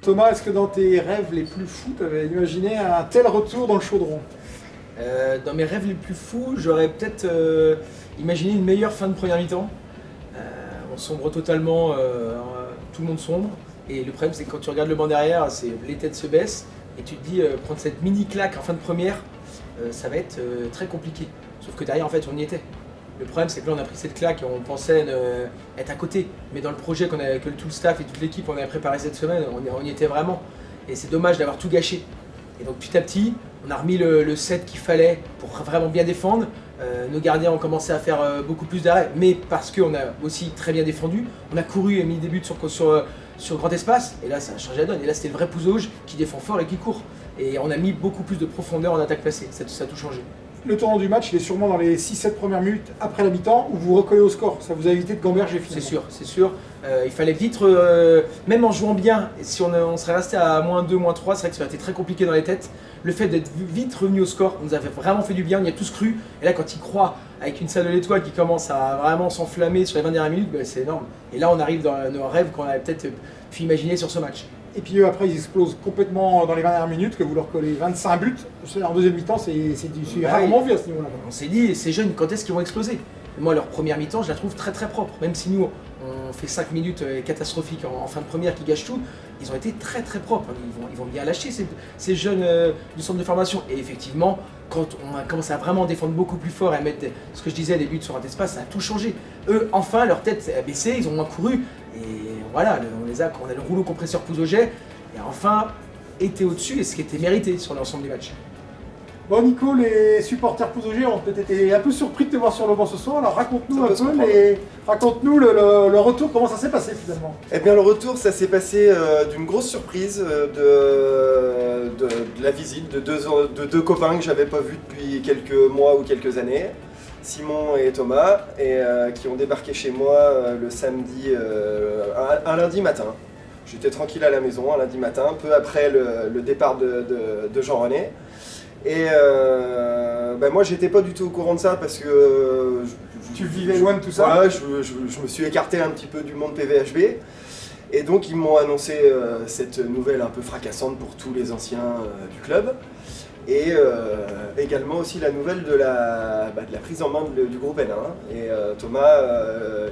Thomas, est-ce que dans tes rêves les plus fous, tu avais imaginé un tel retour dans le chaudron? Dans mes rêves les plus fous, j'aurais peut-être imaginé une meilleure fin de première mi-temps. On sombre totalement, tout le monde sombre. Et le problème, c'est que quand tu regardes le banc derrière, les têtes se baissent. Et tu te dis, prendre cette mini claque en fin de première, ça va être très compliqué. Sauf que derrière, en fait, on y était. Le problème, c'est que là, on a pris cette claque et on pensait être à côté. Mais dans le projet que tout le staff et toute l'équipe on avait préparé cette semaine, on y était vraiment. Et c'est dommage d'avoir tout gâché. Et donc petit à petit, on a remis le set qu'il fallait pour vraiment bien défendre. Nos gardiens ont commencé à faire beaucoup plus d'arrêts, mais parce qu'on a aussi très bien défendu. On a couru et mis des buts sur grand espace, et là ça a changé la donne. Et là c'était le vrai Pouzauge qui défend fort et qui court. Et on a mis beaucoup plus de profondeur en attaque placée, ça a tout changé. Le tournant du match, il est sûrement dans les 6-7 premières minutes après la mi-temps où vous recollez au score. Ça vous a évité de gamberger finalement. C'est sûr. Il fallait vite, même en jouant bien, si on serait resté à -2, -3, c'est vrai que ça aurait été très compliqué dans les têtes. Le fait d'être vite revenu au score nous avait vraiment fait du bien, on y a tous cru. Et là, quand il croit, avec une salle de l'étoile qui commence à vraiment s'enflammer sur les 20 dernières minutes, c'est énorme. Et là, on arrive dans nos rêves qu'on avait peut-être pu imaginer sur ce match. Et puis eux, après, ils explosent complètement dans les 20 dernières minutes, que vous leur collez 25 buts. En deuxième mi-temps, c'est rarement vu à ce niveau-là. On s'est dit, ces jeunes, quand est-ce qu'ils vont exploser? Moi, leur première mi-temps, je la trouve très très propre. Même si nous, on fait 5 minutes catastrophiques en fin de première qui gâchent tout, ils ont été très très propres. Ils vont bien lâcher ces jeunes du centre de formation. Et effectivement, quand on a commencé à vraiment défendre beaucoup plus fort et à mettre, ce que je disais, des buts sur un espace, ça a tout changé. Eux, enfin, leur tête a baissé, ils ont moins couru. Et voilà, on a le rouleau compresseur Pouzauget, et enfin, été au-dessus, et ce qui était mérité sur l'ensemble du match. Bon Nico, les supporters Pouzauget ont peut-être été un peu surpris de te voir sur le banc ce soir, alors raconte-nous raconte-nous le retour, comment ça s'est passé finalement? Eh bien le retour, ça s'est passé d'une grosse surprise de la visite de deux copains que j'avais pas vus depuis quelques mois ou quelques années, Simon et Thomas, et qui ont débarqué chez moi le samedi, un lundi matin. J'étais tranquille à la maison un lundi matin, peu après le départ de Jean-René. Et moi j'étais pas du tout au courant de ça parce que tu vivais loin de tout ça. Voilà, je me suis écarté un petit peu du monde PVHB et donc ils m'ont annoncé cette nouvelle un peu fracassante pour tous les anciens du club et également aussi la nouvelle de la prise en main du groupe N1. Et Thomas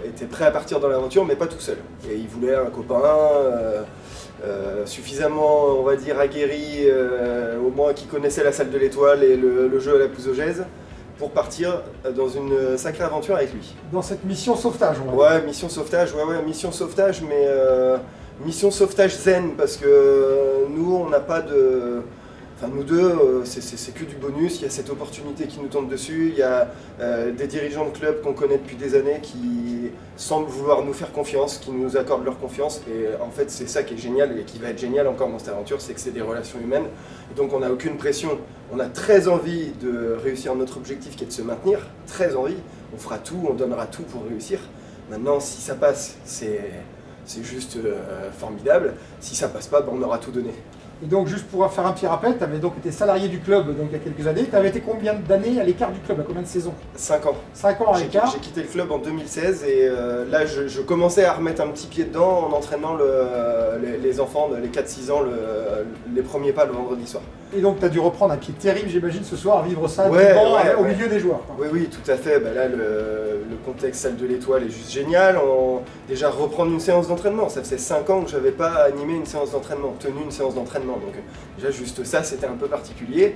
était prêt à partir dans l'aventure mais pas tout seul et il voulait un copain suffisamment, on va dire, aguerri, au moins qui connaissait la salle de l'étoile et le jeu à la Pouzaugaise, pour partir dans une sacrée aventure avec lui. Dans cette mission sauvetage, on va dire. Ouais, mission sauvetage, mission sauvetage, mais mission sauvetage zen, parce que nous, on n'a pas de... Enfin, nous deux, c'est que du bonus, il y a cette opportunité qui nous tombe dessus, il y a des dirigeants de club qu'on connaît depuis des années qui semblent vouloir nous faire confiance, qui nous accordent leur confiance, et en fait c'est ça qui est génial et qui va être génial encore dans cette aventure, c'est que c'est des relations humaines, et donc on n'a aucune pression, on a très envie de réussir notre objectif qui est de se maintenir, très envie, on fera tout, on donnera tout pour réussir. Maintenant si ça passe, c'est juste formidable, si ça passe pas, on aura tout donné. Et donc, juste pour faire un petit rappel, tu avais donc été salarié du club donc, il y a quelques années. Tu avais été combien d'années à l'écart du club? À combien de saisons? 5 ans. 5 ans à l'écart. J'ai quitté le club en 2016 et là, je commençais à remettre un petit pied dedans en entraînant les enfants de les 4-6 ans les premiers pas le vendredi soir. Et donc, tu as dû reprendre un pied terrible, j'imagine, ce soir, à vivre ça au milieu des joueurs. Quoi. Oui, tout à fait. Là, le contexte salle de l'étoile est juste génial. Déjà, reprendre une séance d'entraînement. Ça faisait 5 ans que je n'avais pas animé une séance d'entraînement, tenu une séance d'entraînement. Donc déjà juste ça c'était un peu particulier.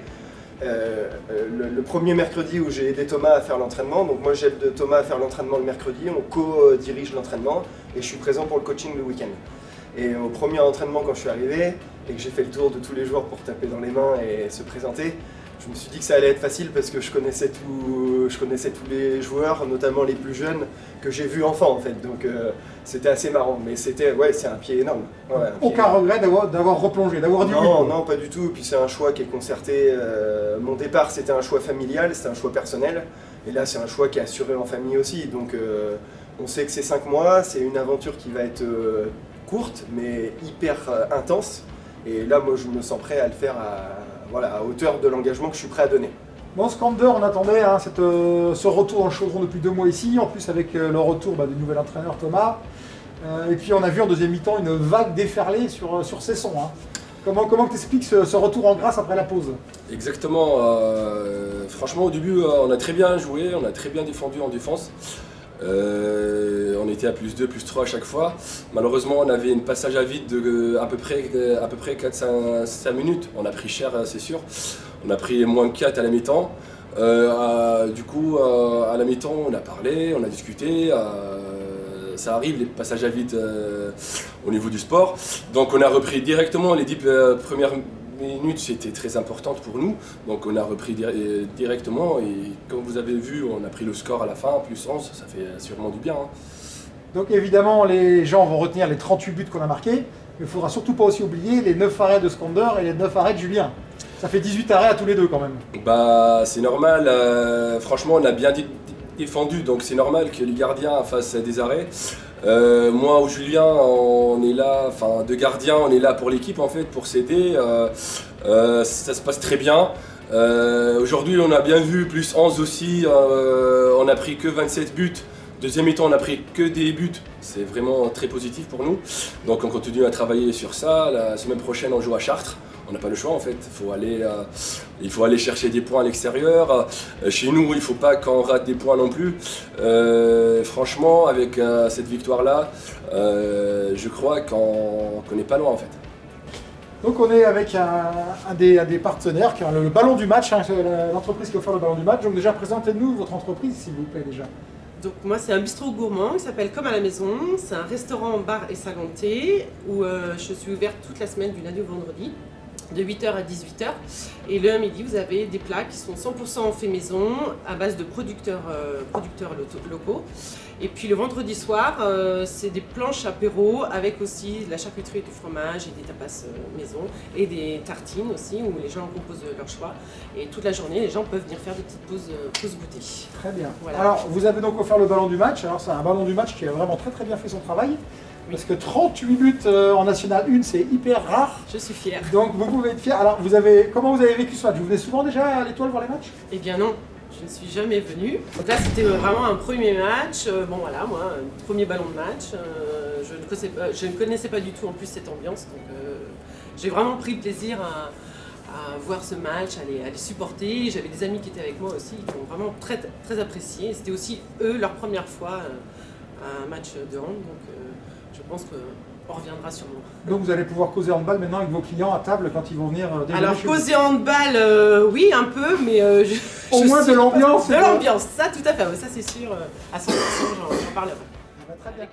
Le premier mercredi où j'ai aidé Thomas à faire l'entraînement, donc moi j'aide Thomas à faire l'entraînement le mercredi, on co-dirige l'entraînement et je suis présent pour le coaching le week-end. Et au premier entraînement quand je suis arrivé et que j'ai fait le tour de tous les joueurs pour taper dans les mains et se présenter, je me suis dit que ça allait être facile parce que je connaissais tous les joueurs, notamment les plus jeunes que j'ai vus enfants en fait, donc c'était assez marrant, mais c'est un pied énorme. Aucun regret d'avoir replongé, d'avoir dit oui? Non, pas du tout, puis c'est un choix qui est concerté, mon départ c'était un choix familial, c'était un choix personnel, et là c'est un choix qui est assuré en famille aussi, donc on sait que c'est 5 mois, c'est une aventure qui va être courte, mais hyper intense, et là moi je me sens prêt à le faire à hauteur de l'engagement que je suis prêt à donner. Bon, Skander, on attendait ce retour dans le chaudron depuis 2 mois ici, en plus avec le retour du nouvel entraîneur Thomas. Et puis on a vu en deuxième mi-temps une vague déferler sur Cesson. Hein. Comment t'expliques ce retour en grâce après la pause? Exactement. Franchement, au début, on a très bien joué, on a très bien défendu en défense. On était à +2, +3 à chaque fois. Malheureusement, on avait un passage à vide de à peu près 4-5 minutes. On a pris cher, c'est sûr. On a pris -4 à la mi-temps. Du coup, à la mi-temps, on a parlé, on a discuté. Ça arrive, les passages à vide au niveau du sport. Donc on a repris directement les 10 premières minutes, c'était très important pour nous. Donc on a repris directement et comme vous avez vu, on a pris le score à la fin, +11, ça fait sûrement du bien. Hein. Donc évidemment, les gens vont retenir les 38 buts qu'on a marqués, mais il ne faudra surtout pas aussi oublier les 9 arrêts de Skander et les 9 arrêts de Julien. Ça fait 18 arrêts à tous les deux quand même. Bah c'est normal, franchement on a bien défendu, donc c'est normal que les gardiens fassent des arrêts. Moi ou Julien, on est là, enfin deux gardiens, on est là pour l'équipe en fait, pour s'aider. Ça se passe très bien. Aujourd'hui on a bien vu, +11 aussi, on a pris que 27 buts. Deuxième mi-temps, on a pris que des buts, c'est vraiment très positif pour nous. Donc on continue à travailler sur ça. La semaine prochaine, on joue à Chartres. On n'a pas le choix en fait, il faut aller chercher des points à l'extérieur. Chez nous, il ne faut pas qu'on rate des points non plus. Franchement, avec cette victoire-là, je crois qu'on n'est pas loin en fait. Donc on est avec un des partenaires, qui est le ballon du match, hein, l'entreprise qui offre le ballon du match. Donc déjà, présentez-nous votre entreprise s'il vous plaît déjà. Donc moi c'est un bistrot gourmand qui s'appelle Comme à la maison, c'est un restaurant, bar et salon de thé où je suis ouverte toute la semaine du lundi au vendredi de 8h à 18h et le midi vous avez des plats qui sont 100% faits maison à base de producteurs locaux et puis le vendredi soir c'est des planches apéro avec aussi de la charcuterie et du fromage et des tapas maison et des tartines aussi où les gens proposent leur choix et toute la journée les gens peuvent venir faire des petites pauses goûter. Très bien. Voilà. Alors vous avez donc offert le ballon du match, alors c'est un ballon du match qui a vraiment très bien fait son travail. Parce que 38 buts en National 1, c'est hyper rare. Je suis fière. Donc vous pouvez être fier. Alors comment vous avez vécu ce match? Vous venez souvent déjà à l'Étoile voir les matchs? Eh bien non, je ne suis jamais venue. Donc là c'était vraiment un premier match. Bon voilà, moi, un premier ballon de match. Je ne connaissais pas du tout en plus cette ambiance. Donc j'ai vraiment pris plaisir à voir ce match, à les supporter. J'avais des amis qui étaient avec moi aussi, qui ont vraiment très apprécié. C'était aussi eux leur première fois à un match de hand. Donc je pense qu'on reviendra sûrement. Donc vous allez pouvoir causer handball maintenant avec vos clients à table quand ils vont venir déjeuner. Alors causer handball, oui un peu, mais au moins de l'ambiance. De l'ambiance, ça tout à fait, ça c'est sûr, à 100% j'en parlerai. Très bien.